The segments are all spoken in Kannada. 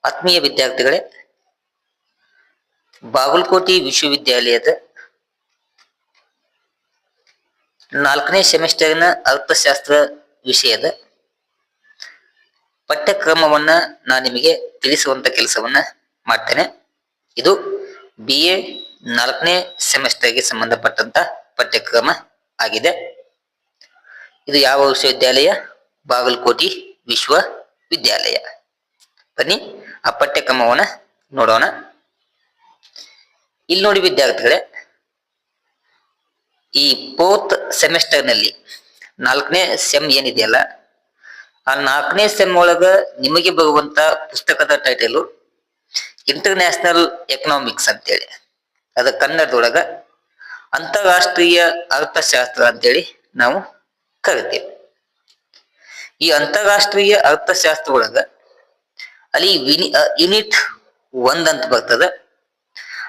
ಆತ್ಮೀಯ ವಿದ್ಯಾರ್ಥಿಗಳೇ, ಬಾಗಲಕೋಟೆ ವಿಶ್ವವಿದ್ಯಾಲಯದ 4ನೇ ಸೆಮಿಸ್ಟರ್ನ ಅರ್ಥಶಾಸ್ತ್ರ ವಿಷಯದ ಪಠ್ಯಕ್ರಮವನ್ನ ನಾನು ನಿಮಗೆ ತಿಳಿಸುವಂತ ಕೆಲಸವನ್ನ ಮಾಡ್ತೇನೆ. ಇದು BA 4ನೇ ಸೆಮಿಸ್ಟರ್ಗೆ ಸಂಬಂಧಪಟ್ಟಂತ ಪಠ್ಯಕ್ರಮ ಆಗಿದೆ. ಇದು ಯಾವ ವಿಶ್ವವಿದ್ಯಾಲಯ? ಬಾಗಲಕೋಟೆ ವಿಶ್ವವಿದ್ಯಾಲಯ. ಬನ್ನಿ ಆ ಪಠ್ಯಕ್ರಮವನ್ನ ನೋಡೋಣ. ಇಲ್ಲಿ ನೋಡಿ ವಿದ್ಯಾರ್ಥಿಗಳೇ, ಈ 4th ಸೆಮಿಸ್ಟರ್ನಲ್ಲಿ 4ನೇ ಸೆಮ್ ಏನಿದೆಯಲ್ಲ, ಆ 4ನೇ ಸೆಮ್ ಒಳಗ ನಿಮಗೆ ಬರುವಂತ ಪುಸ್ತಕದ ಟೈಟಲು ಇಂಟರ್ನ್ಯಾಷನಲ್ ಎಕನಾಮಿಕ್ಸ್ ಅಂತೇಳಿ, ಅದ ಕನ್ನಡದೊಳಗ ಅಂತಾರಾಷ್ಟ್ರೀಯ ಅರ್ಥಶಾಸ್ತ್ರ ಅಂತೇಳಿ ನಾವು ಕರಿತೇವೆ. ಈ ಅಂತಾರಾಷ್ಟ್ರೀಯ ಅರ್ಥಶಾಸ್ತ್ರ ಒಳಗ ಅಲ್ಲಿ ಯೂನಿಟ್ 1 ಅಂತ ಬರ್ತದ.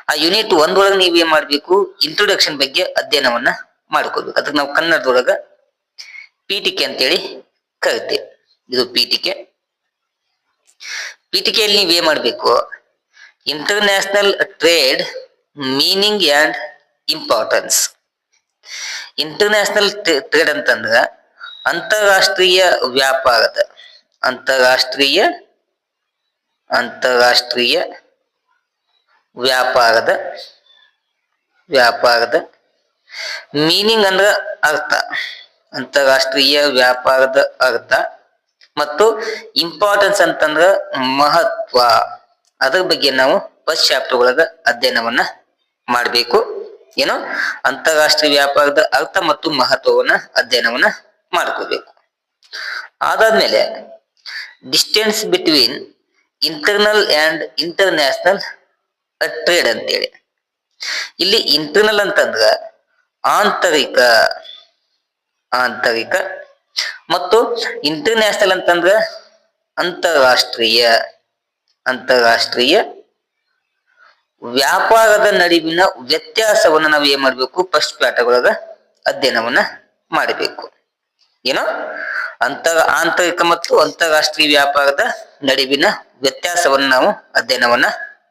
ಆ ಯೂನಿಟ್ 1 ಒಳಗೆ ನೀವು ಏನ್ ಮಾಡ್ಬೇಕು? ಇಂಟ್ರೊಡಕ್ಷನ್ ಬಗ್ಗೆ ಅಧ್ಯಯನವನ್ನ ಮಾಡ್ಕೋಬೇಕು. ಅದಕ್ಕೆ ನಾವು ಕನ್ನಡದೊಳಗ ಪೀಠಿಕೆ ಅಂತೇಳಿ ಕರಿತೇವೆ. ಇದು ಪೀಠಿಕೆಯಲ್ಲಿ ನೀವೇನ್ ಮಾಡ್ಬೇಕು? International trade meaning and importance. International trade ಅಂತಂದ್ರ ಅಂತಾರಾಷ್ಟ್ರೀಯ ವ್ಯಾಪಾರದ ಮೀನಿಂಗ್ ಅಂದ್ರ ಅರ್ಥ, ಅಂತಾರಾಷ್ಟ್ರೀಯ ವ್ಯಾಪಾರದ ಅರ್ಥ, ಮತ್ತು ಇಂಪಾರ್ಟೆನ್ಸ್ ಅಂತಂದ್ರ ಮಹತ್ವ. ಅದ್ರ ಬಗ್ಗೆ ನಾವು ಫಸ್ಟ್ ಚಾಪ್ಟರ್ ಒಳಗ ಅಧ್ಯಯನವನ್ನ ಮಾಡಬೇಕು. ಏನು? ಅಂತಾರಾಷ್ಟ್ರೀಯ ವ್ಯಾಪಾರದ ಅರ್ಥ ಮತ್ತು ಮಹತ್ವವನ್ನ ಅಧ್ಯಯನವನ್ನ ಮಾಡ್ಕೋಬೇಕು. ಅದಾದ್ಮೇಲೆ distance between internal and international trade ಅಂತೇಳಿ. ಇಲ್ಲಿ ಇಂಟರ್ನಲ್ ಅಂತಂದ್ರ ಆಂತರಿಕ ಮತ್ತು ಇಂಟರ್ನ್ಯಾಷನಲ್ ಅಂತಂದ್ರ ಅಂತಾರಾಷ್ಟ್ರೀಯ ವ್ಯಾಪಾರದ ನಡುವಿನ ವ್ಯತ್ಯಾಸವನ್ನ ನಾವು ಏನ್ ಮಾಡ್ಬೇಕು? ಫಸ್ಟ್ ಪ್ಯಾಟರ್ ಒಳಗ ಅಧ್ಯಯನವನ್ನ ಮಾಡಬೇಕು. ಏನು? ಆಂತರಿಕ ಮತ್ತು ಅಂತಾರಾಷ್ಟ್ರೀಯ ವ್ಯಾಪಾರದ ನಡುವಿನ ವ್ಯತ್ಯಾಸವನ್ನ ನಾವು ಅಧ್ಯಯನವನ್ನ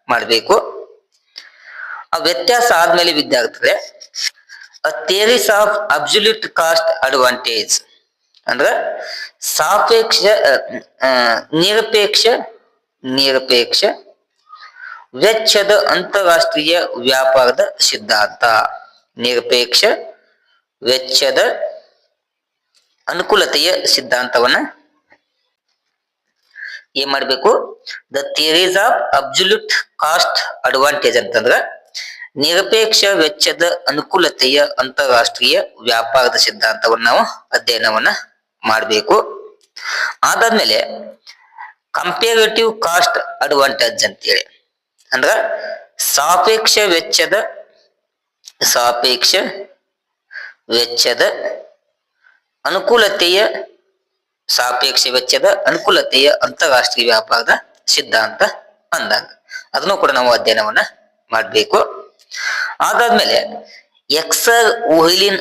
ಮಾಡಬೇಕು. ಆ ವ್ಯತ್ಯಾಸ ಆದ್ಮೇಲೆ ವಿದ್ಯಾರ್ಥಿಗಳೇ, theories of absolute cost advantage ಅಂದ್ರ ನಿರಪೇಕ್ಷ ವೆಚ್ಚದ ಅಂತಾರಾಷ್ಟ್ರೀಯ ವ್ಯಾಪಾರದ ಸಿದ್ಧಾಂತ. ನಿರಪೇಕ್ಷ ವೆಚ್ಚದ ಅನುಕೂಲತೆಯ ಸಿದ್ಧಾಂತವನ್ನ ಏನ್ ಮಾಡ್ಬೇಕು? The theories of absolute cost advantage ಅಂತಂದ್ರ ನಿರಪೇಕ್ಷ ವೆಚ್ಚದ ಅನುಕೂಲತೆಯ ಅಂತಾರಾಷ್ಟ್ರೀಯ ವ್ಯಾಪಾರದ ಸಿದ್ಧಾಂತವನ್ನು ನಾವು ಅಧ್ಯಯನವನ್ನ ಮಾಡಬೇಕು. ಅದಾದ್ಮೇಲೆ ಕಂಪೇರೇಟಿವ್ ಕಾಸ್ಟ್ ಅಡ್ವಾಂಟೇಜ್ ಅಂತೇಳಿ ಅಂದ್ರ ಸಾಪೇಕ್ಷ ವೆಚ್ಚದ ಅನುಕೂಲತೆಯ ಅಂತಾರಾಷ್ಟ್ರೀಯ ವ್ಯಾಪಾರದ ಸಿದ್ಧಾಂತ ಅಂದಾಗ ಅದನ್ನು ಕೂಡ ನಾವು ಅಧ್ಯಯನವನ್ನ ಮಾಡಬೇಕು. ಅದಾದ್ಮೇಲೆ ಎಕ್ಸರ್ ಓಹಿಲಿನ್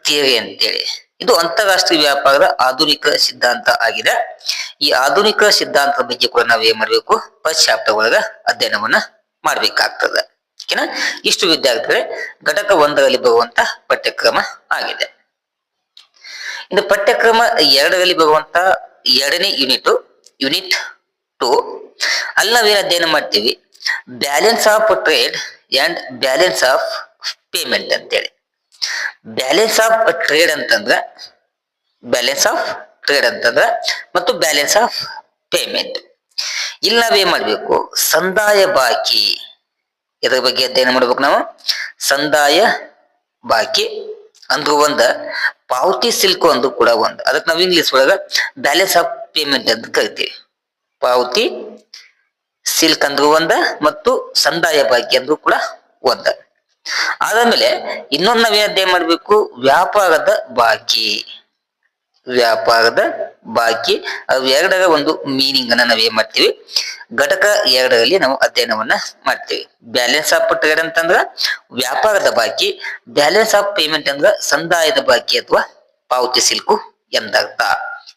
ಥಿಯರಿ ಅಂತೇಳಿ, ಇದು ಅಂತಾರಾಷ್ಟ್ರೀಯ ವ್ಯಾಪಾರದ ಆಧುನಿಕ ಸಿದ್ಧಾಂತ ಆಗಿದೆ. ಈ ಆಧುನಿಕ ಸಿದ್ಧಾಂತದ ಬಗ್ಗೆ ಕೂಡ ನಾವು ಏನ್ ಮಾಡ್ಬೇಕು? ಫಸ್ಟ್ ಚಾಪ್ಟರ್ ಒಳಗ ಅಧ್ಯಯನವನ್ನ ಮಾಡ್ಬೇಕಾಗ್ತದೆ. ಓಕೆನಾ? ಇಷ್ಟು ವಿದ್ಯಾರ್ಥಿಗಳೇ ಘಟಕ 1ರಲ್ಲಿ ಬರುವಂತ ಪಠ್ಯಕ್ರಮ ಆಗಿದೆ. ಇನ್ನು ಪಠ್ಯಕ್ರಮ 2ರಲ್ಲಿ ಬರುವಂತ 2ನೇ ಯೂನಿಟ್ 2, ಅಲ್ಲಿ ನಾವೇನ್ ಅಧ್ಯಯನ ಮಾಡ್ತೀವಿ? Balance of trade and balance of payment ಅಂತೇಳಿ. ಬ್ಯಾಲೆನ್ಸ್ ಆಫ್ ಟ್ರೇಡ್ ಅಂತಂದ್ರ ಮತ್ತು ಬ್ಯಾಲೆನ್ಸ್ ಆಫ್ ಪೇಮೆಂಟ್. ಇಲ್ಲಿ ನಾವೇನ್ ಮಾಡ್ಬೇಕು? ಸಂದಾಯ ಬಾಕಿ, ಇದ್ರ ಬಗ್ಗೆ ಅಧ್ಯಯನ ಮಾಡ್ಬೇಕು ನಾವು. ಸಂದಾಯ ಬಾಕಿ ಅಂದ್ರೂ ಒಂದ, ಪಾವತಿ ಸಿಲ್ಕು ಅಂದ್ರೂ ಕೂಡ ಒಂದು. ಅದಕ್ಕೆ ನಾವು ಇಂಗ್ಲಿಷ್ ಒಳಗ ಬ್ಯಾಲೆನ್ಸ್ ಆಫ್ ಪೇಮೆಂಟ್ ಅಂತ ಕರಿತೀವಿ. ಪಾವತಿ ಸಿಲ್ಕ್ ಅಂದ್ರೂ ಒಂದ ಮತ್ತು ಸಂದಾಯ ಬಾಕಿ ಅಂದ್ರೂ ಕೂಡ ಒಂದ. ಅದಾದ್ಮೇಲೆ ಇನ್ನೊಂದು ನಾವೇನ್ ಅಧ್ಯಯನ ಮಾಡ್ಬೇಕು? ವ್ಯಾಪಾರದ ಬಾಕಿ ಅವೆರಡರ ಒಂದು ಮೀನಿಂಗ್ ಅನ್ನ ನಾವೇನ್ ಮಾಡ್ತೀವಿ? ಘಟಕ 2ರಲ್ಲಿ ನಾವು ಅಧ್ಯಯನವನ್ನ ಮಾಡ್ತೀವಿ. ಬ್ಯಾಲೆನ್ಸ್ ಆಫ್ ಟ್ರೇಡ್ ಅಂತಂದ್ರ ವ್ಯಾಪಾರದ ಬಾಕಿ, ಬ್ಯಾಲೆನ್ಸ್ ಆಫ್ ಪೇಮೆಂಟ್ ಅಂದ್ರ ಸಂದಾಯದ ಬಾಕಿ ಅಥವಾ ಪಾವತಿ ಸಿಲ್ಕು ಎಂದರ್ಥ.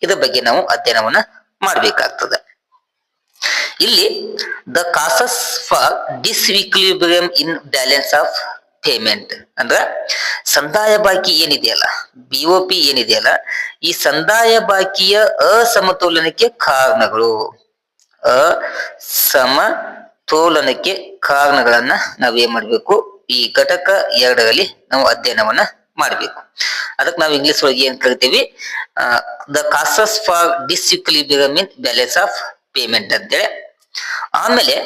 ಇದ್ರ ಬಗ್ಗೆ ನಾವು ಅಧ್ಯಯನವನ್ನ ಮಾಡ್ಬೇಕಾಗ್ತದೆ. ಇಲ್ಲಿ the causes for disequilibrium in balance of payment ಅಂದ್ರ ಸಂದಾಯ ಬಾಕಿ ಏನಿದೆಯಲ್ಲ, BOP ಏನಿದೆಯಲ್ಲ, ಈ ಸಂದಾಯ ಬಾಕಿಯ ಅಸಮತೋಲನಕ್ಕೆ ಕಾರಣಗಳು, ಅಸಮತೋಲನಕ್ಕೆ ಕಾರಣಗಳನ್ನ ನಾವೇನ್ ಮಾಡ್ಬೇಕು, ಈ ಘಟಕ 2ರಲ್ಲಿ ನಾವು ಅಧ್ಯಯನವನ್ನ ಮಾಡ್ಬೇಕು. ಅದಕ್ಕೆ ನಾವು ಇಂಗ್ಲಿಷ್ ಒಳಗೆ ಏನ್ ಕರಿತೀವಿ, the causes for disequilibrium in balance of payment ಅಂತೇಳಿ. ಆಮೇಲೆ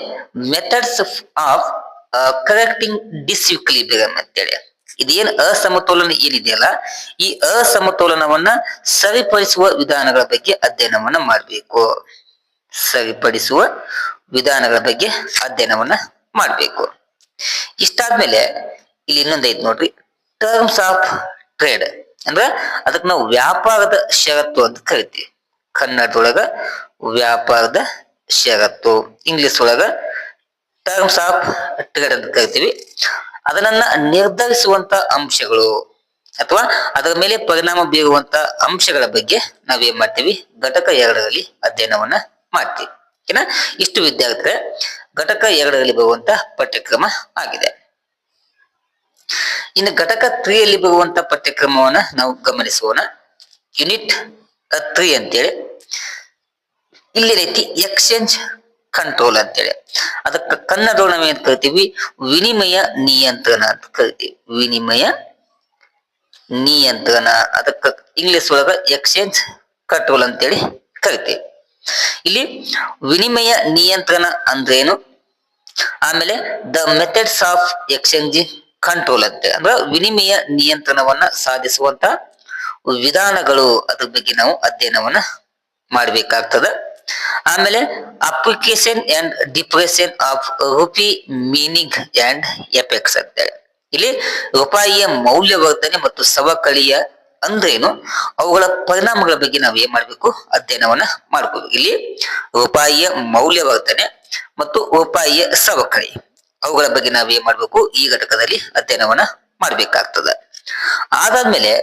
ಮೆಥಡ್ಸ್ ಆಫ್ ಕರೆಕ್ಟಿಂಗ್ ಡಿಸ್ಇಕ್ವಿಲಿಬ್ರಿಯಂ ಅಂತೇಳಿ. ಇದೇನ್ ಅಸಮತೋಲನ ಏನಿದೆಯಲ್ಲ, ಈ ಅಸಮತೋಲನವನ್ನ ಸರಿಪಡಿಸುವ ವಿಧಾನಗಳ ಬಗ್ಗೆ ಅಧ್ಯಯನವನ್ನ ಮಾಡಬೇಕು. ಸರಿಪಡಿಸುವ ವಿಧಾನಗಳ ಬಗ್ಗೆ ಅಧ್ಯಯನವನ್ನ ಮಾಡಬೇಕು. ಇಷ್ಟಾದ್ಮೇಲೆ ಇಲ್ಲಿ ಇನ್ನೊಂದೈತ್ ನೋಡ್ರಿ, ಟರ್ಮ್ಸ್ ಆಫ್ ಟ್ರೇಡ್ ಅಂದ್ರ ಅದಕ್ಕೆ ನಾವು ವ್ಯಾಪಾರದ ಷರತ್ತು ಅಂತ ಕರಿತೀವಿ. ಕನ್ನಡದೊಳಗ ವ್ಯಾಪಾರದ ಷರತ್ತು, ಇಂಗ್ಲಿಷ್ ಒಳಗ ಟರ್ಮ್ಸ್ ಆಫ್ ಟ್ರೇಡ್ ಅಂತ ಕರಿತೀವಿ. ಅದನ್ನ ನಿರ್ಧರಿಸುವಂತ ಅಂಶಗಳು ಅಥವಾ ಅದರ ಮೇಲೆ ಪರಿಣಾಮ ಬೀರುವಂತ ಅಂಶಗಳ ಬಗ್ಗೆ ನಾವೇನ್ ಮಾಡ್ತೀವಿ, ಘಟಕ 2ರಲ್ಲಿ ಅಧ್ಯಯನವನ್ನ ಮಾಡ್ತೀವಿ. ಓಕೆನಾ? ಇಷ್ಟು ವಿದ್ಯಾರ್ಥಿಗಳ ಘಟಕ 2ರಲ್ಲಿ ಬರುವಂತ ಪಠ್ಯಕ್ರಮ ಆಗಿದೆ. ಇನ್ನು ಘಟಕ 3ಯಲ್ಲಿ ಬರುವಂತ ಪಠ್ಯಕ್ರಮವನ್ನ ನಾವು ಗಮನಿಸೋಣ. ಯೂನಿಟ್ 3 ಅಂತೇಳಿ ಇಲ್ಲಿ ರೀತಿ ಎಕ್ಸ್ಚೇಂಜ್ ಕಂಟ್ರೋಲ್ ಅಂತೇಳಿ, ಅದಕ್ಕೆ ಕನ್ನಡದೊಳಗೆ ನಾವೇನ್ ಕರಿತೀವಿ, ವಿನಿಮಯ ನಿಯಂತ್ರಣ ಅಂತ ಕರಿತೀವಿ. ವಿನಿಮಯ ನಿಯಂತ್ರಣ, ಅದಕ್ಕೆ ಇಂಗ್ಲಿಷ್ ಒಳಗ ಎಕ್ಸ್ಚೇಂಜ್ ಕಂಟ್ರೋಲ್ ಅಂತೇಳಿ ಕರಿತೀವಿ. ಇಲ್ಲಿ ವಿನಿಮಯ ನಿಯಂತ್ರಣ ಅಂದ್ರೇನು, ಆಮೇಲೆ the methods of exchanging control ಅಂತ ಅಂದ್ರೆ ವಿನಿಮಯ ನಿಯಂತ್ರಣವನ್ನ ಸಾಧಿಸುವಂತ ವಿಧಾನಗಳು, ಅದ್ರ ಬಗ್ಗೆ ನಾವು ಅಧ್ಯಯನವನ್ನ ಮಾಡಬೇಕಾಗ್ತದ. ಆಮೇಲೆ application and depression of rupee meaning and effects ಅಂತೇಳಿ, ಇಲ್ಲಿ ರೂಪಾಯಿಯ ಮೌಲ್ಯವರ್ಧನೆ ಮತ್ತು ಸವಕಳಿಯ ಅಂದ್ರೇನು, ಅವುಗಳ ಪರಿಣಾಮಗಳ ಬಗ್ಗೆ ನಾವು ಏನ್ ಮಾಡ್ಬೇಕು, ಅಧ್ಯಯನವನ್ನ ಮಾಡ್ಕೋಬೇಕು. ಇಲ್ಲಿ ರೂಪಾಯಿಯ ಮೌಲ್ಯವರ್ಧನೆ ಮತ್ತು ರೂಪಾಯಿಯ ಸವಕಳಿ, ಅವುಗಳ ಬಗ್ಗೆ ನಾವು ಏನ್ ಮಾಡ್ಬೇಕು, ಈ ಘಟಕದಲ್ಲಿ ಅಧ್ಯಯನವನ್ನ ಮಾಡ್ಬೇಕಾಗ್ತದ. ಅದಾದ್ಮೇಲೆ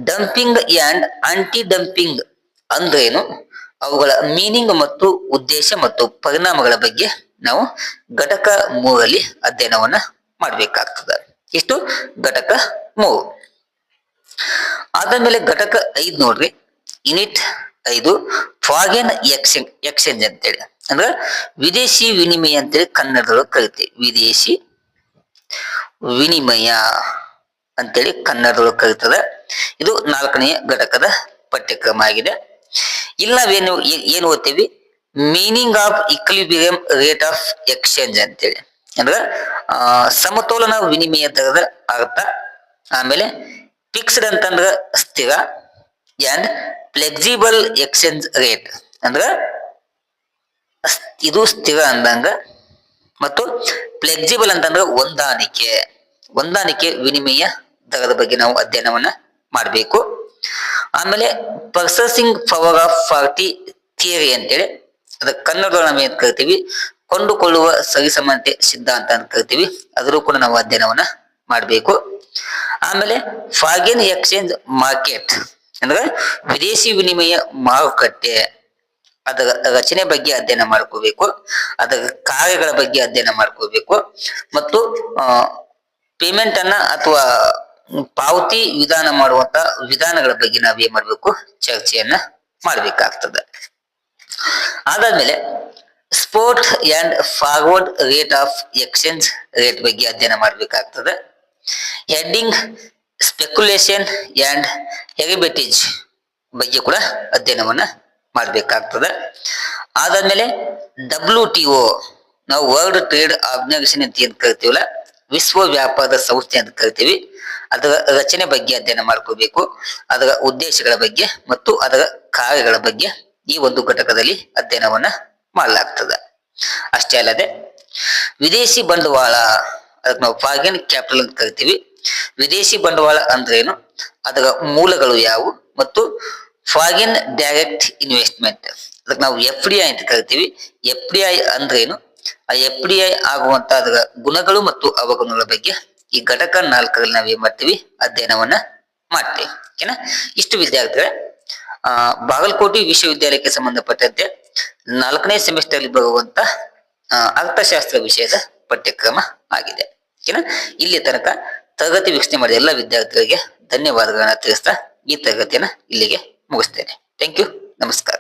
ಡಂಪಿಂಗ್ ಅಂಡ್ ಆಂಟಿ ಡಂಪಿಂಗ್ ಅಂದ್ರೇನು, ಅವುಗಳ ಮೀನಿಂಗ್ ಮತ್ತು ಉದ್ದೇಶ ಮತ್ತು ಪರಿಣಾಮಗಳ ಬಗ್ಗೆ ನಾವು ಘಟಕ 3ರಲ್ಲಿ ಅಧ್ಯಯನವನ್ನ ಮಾಡ್ಬೇಕಾಗ್ತದ. ಇಷ್ಟು ಘಟಕ 3. ಅದಾದ್ಮೇಲೆ ಘಟಕ 5 ನೋಡ್ರಿ, ಯೂನಿಟ್ 5 ಫಾರಿನ್ ಎಕ್ಸ್ಚೇಂಜ್ ಅಂತೇಳಿ ಅಂದ್ರೆ ವಿದೇಶಿ ವಿನಿಮಯ ಅಂತೇಳಿ ಕನ್ನಡದೊಳಗೆ ಕರಿತೀವಿ. ವಿದೇಶಿ ವಿನಿಮಯ ಅಂತೇಳಿ ಕನ್ನಡದೊಳಗೆ ಕರೀತದ. ಇದು 4ನೇ ಘಟಕದ ಪಠ್ಯಕ್ರಮ ಆಗಿದೆ. ಇಲ್ಲಿ ನಾವೇನು ಏನು ಓದ್ತೀವಿ, meaning of equilibrium rate of exchange ಅಂತೇಳಿ ಅಂದ್ರೆ ಸಮತೋಲನ ವಿನಿಮಯ ದರದ ಅರ್ಥ. ಆಮೇಲೆ ಫಿಕ್ಸ್ಡ್ ಅಂತಂದ್ರ ಸ್ಥಿರ, ಅಂಡ್ ಫ್ಲೆಕ್ಸಿಬಲ್ ಎಕ್ಸ್ಚೇಂಜ್ ರೇಟ್ ಅಂದ್ರ ಇದು ಸ್ಥಿರ ಅಂದಂಗ, ಮತ್ತು ಫ್ಲೆಕ್ಸಿಬಲ್ ಅಂತಂದ್ರೆ ಹೊಂದಾಣಿಕೆ ವಿನಿಮಯ ದರದ ಬಗ್ಗೆ ನಾವು ಅಧ್ಯಯನವನ್ನ ಮಾಡಬೇಕು. ಆಮೇಲೆ purchasing power of party theory ಅಂತೇಳಿ, ಅದಕ್ಕೆ ಕನ್ನಡದೊಳಗೆ ನಾವು ಏನ್ ಕರಿತೀವಿ, ಕೊಂಡುಕೊಳ್ಳುವ ಸರಿಸಮಾನತೆ ಸಿದ್ಧಾಂತ ಅಂತ ಕರಿತೀವಿ. ಅದರೂ ಕೂಡ ನಾವು ಅಧ್ಯಯನವನ್ನ ಮಾಡಬೇಕು. ಆಮೇಲೆ ಫಾರಿನ್ ಎಕ್ಸ್ಚೇಂಜ್ ಮಾರ್ಕೆಟ್ ಅಂದ್ರೆ ವಿದೇಶಿ ವಿನಿಮಯ ಮಾರುಕಟ್ಟೆ, ಅದರ ರಚನೆ ಬಗ್ಗೆ ಅಧ್ಯಯನ ಮಾಡ್ಕೋಬೇಕು. ಅದರ ಕಾರ್ಯಗಳ ಬಗ್ಗೆ ಅಧ್ಯಯನ ಮಾಡ್ಕೋಬೇಕು. ಮತ್ತು ಪೇಮೆಂಟ್ ಅನ್ನ ಅಥವಾ ಪಾವತಿ ವಿಧಾನ ಮಾಡುವಂತ ವಿಧಾನಗಳ ಬಗ್ಗೆ ನಾವ್ ಏನ್ ಮಾಡ್ಬೇಕು, ಚರ್ಚೆಯನ್ನ ಮಾಡ್ಬೇಕಾಗ್ತದೆ. ಅದಾದ್ಮೇಲೆ sport and forward rate of exchange rate ಬಗ್ಗೆ ಅಧ್ಯಯನ ಮಾಡ್ಬೇಕಾಗ್ತದೆ. ಹೆಡ್ಡಿಂಗ್ ಸ್ಪೆಕ್ಯುಲೇಷನ್ ಅಂಡ್ ಹೆರಿಬೇಟೇಜ್ ಬಗ್ಗೆ ಕೂಡ ಅಧ್ಯಯನವನ್ನ ಮಾಡ್ಬೇಕಾಗ್ತದೆ. ಅದಾದ್ಮೇಲೆ WTO ನಾವು ವರ್ಲ್ಡ್ ಟ್ರೇಡ್ ಆರ್ಗನೈಸೇಷನ್ ಅಂತ ಏನ್ ಕರಿತೀವಲ್ಲ, ವಿಶ್ವ ವ್ಯಾಪಾರದ ಸಂಸ್ಥೆ ಅಂತ ಕರಿತೀವಿ. ಅದರ ರಚನೆ ಬಗ್ಗೆ ಅಧ್ಯಯನ ಮಾಡ್ಕೋಬೇಕು. ಅದರ ಉದ್ದೇಶಗಳ ಬಗ್ಗೆ ಮತ್ತು ಅದರ ಕಾರ್ಯಗಳ ಬಗ್ಗೆ ಈ ಒಂದು ಘಟಕದಲ್ಲಿ ಅಧ್ಯಯನವನ್ನ ಮಾಡಲಾಗ್ತದೆ. ಅಷ್ಟೇ ಅಲ್ಲದೆ ವಿದೇಶಿ ಬಂಡವಾಳ, ಅದಕ್ಕೆ ನಾವು ಫಾರಿನ್ ಕ್ಯಾಪಿಟಲ್ ಅಂತ ಕರಿತೀವಿ. ವಿದೇಶಿ ಬಂಡವಾಳ ಅಂದ್ರೇನು, ಅದರ ಮೂಲಗಳು ಯಾವುವು, ಮತ್ತು ಫಾರಿನ್ ಡೈರೆಕ್ಟ್ ಇನ್ವೆಸ್ಟ್ಮೆಂಟ್, ಅದಕ್ಕೆ ನಾವು FDI ಅಂತ ಕರಿತೀವಿ. FDI ಅಂದ್ರೇನು, ಆ FDI ಆಗುವಂತ ಅದರ ಗುಣಗಳು ಮತ್ತು ಅವಗುಣಗಳ ಬಗ್ಗೆ ಈ ಘಟಕ 4ರಲ್ಲಿ ನಾವ್ ಏನ್ ಮಾಡ್ತೀವಿ, ಅಧ್ಯಯನವನ್ನ ಮಾಡ್ತೀವಿ. ಓಕೆನಾ? ಇಷ್ಟು ವಿದ್ಯಾರ್ಥಿಗಳೇ ಬಾಗಲಕೋಟೆ ವಿಶ್ವವಿದ್ಯಾಲಯಕ್ಕೆ ಸಂಬಂಧಪಟ್ಟಂತೆ 4ನೇ ಸೆಮಿಸ್ಟರ್ ಅಲ್ಲಿ ಬರುವಂತ ಅರ್ಥಶಾಸ್ತ್ರ ವಿಷಯದ ಪಠ್ಯಕ್ರಮ ಆಗಿದೆ. ಓಕೆನಾ? ಇಲ್ಲಿ ತನಕ ತರಗತಿ ವೀಕ್ಷಣೆ ಮಾಡಿದ ಎಲ್ಲ ವಿದ್ಯಾರ್ಥಿಗಳಿಗೆ ಧನ್ಯವಾದಗಳನ್ನ ತಿಳಿಸ್ತಾ ಈ ತರಗತಿಯನ್ನ ಇಲ್ಲಿಗೆ ಮುಗಿಸ್ತೇನೆ. Thank you. ನಮಸ್ಕಾರ.